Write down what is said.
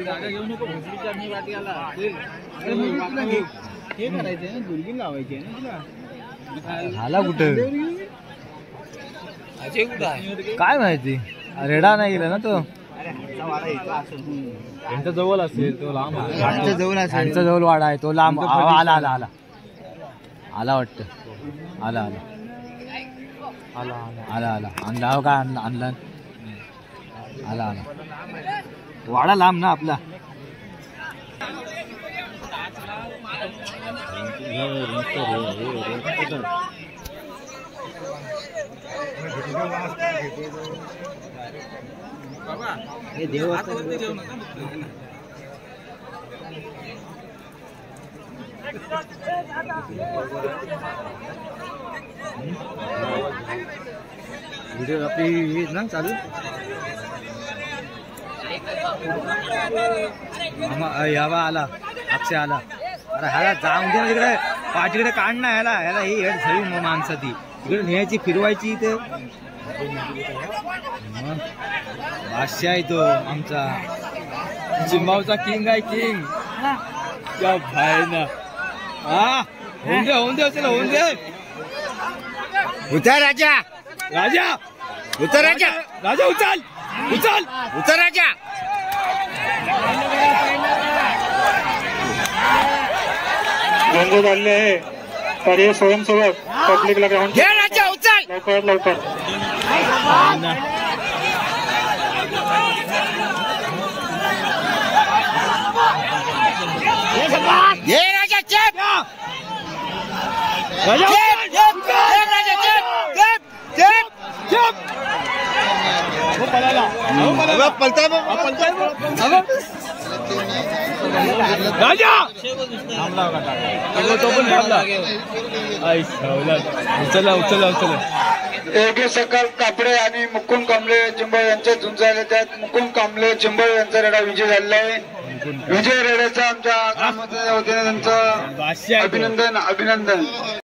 जागा घेऊ नको भोसरीच्या मी वाट्याला हे करायचंय ना दुर्गीन लावायची आहे ना तुला झाला कुठं अजय कुठं आहे काय माहिती रेडा नाही गेला ना तो त्यांच्या जवळ असेल तो लांब त्यांच्या जवळ वाडा आहे तो लांब आला आला आला आला वाटतं आला आला आला आला आला आणला हो का आणला आला आला वाडा लांब ना आपला हे देव व्हिडिओ आपली हे ना चालू यावा आला अक्षय आला अरे ह्याला जाऊन दे तिकडे पाठीकडे काढ ना ह्याला ह्याला ही हेड झाली माणसं ती इकडे न्यायची फिरवायची इथे बादशाह आहे तो आमचा चिंबावचा किंग आहे किंग क्या भाई ना होऊन दे चला होऊन दे उतर राजा राजा उतर राजा राजा उचल उचल उतर राजा रंगो झाले आहे तर हे स्वयंसेवक पब्लिकला ग्राउंड घे राजा उचल लवकर लवकर घे राजा चेप राजा राजा चेप चेप चेप पलता राजा उचला उचला उचला योगेश सकाळ कापडे आणि मुकुंद कांबळे चिंबळ यांचे झुंज झाले त्यात मुकुंद कांबळे चिंबळ यांचा रेडा विजय झालेला आहे विजय रेड्याचा आमच्या ग्रामपंचायतीच्या वतीने त्यांचं अभिनंदन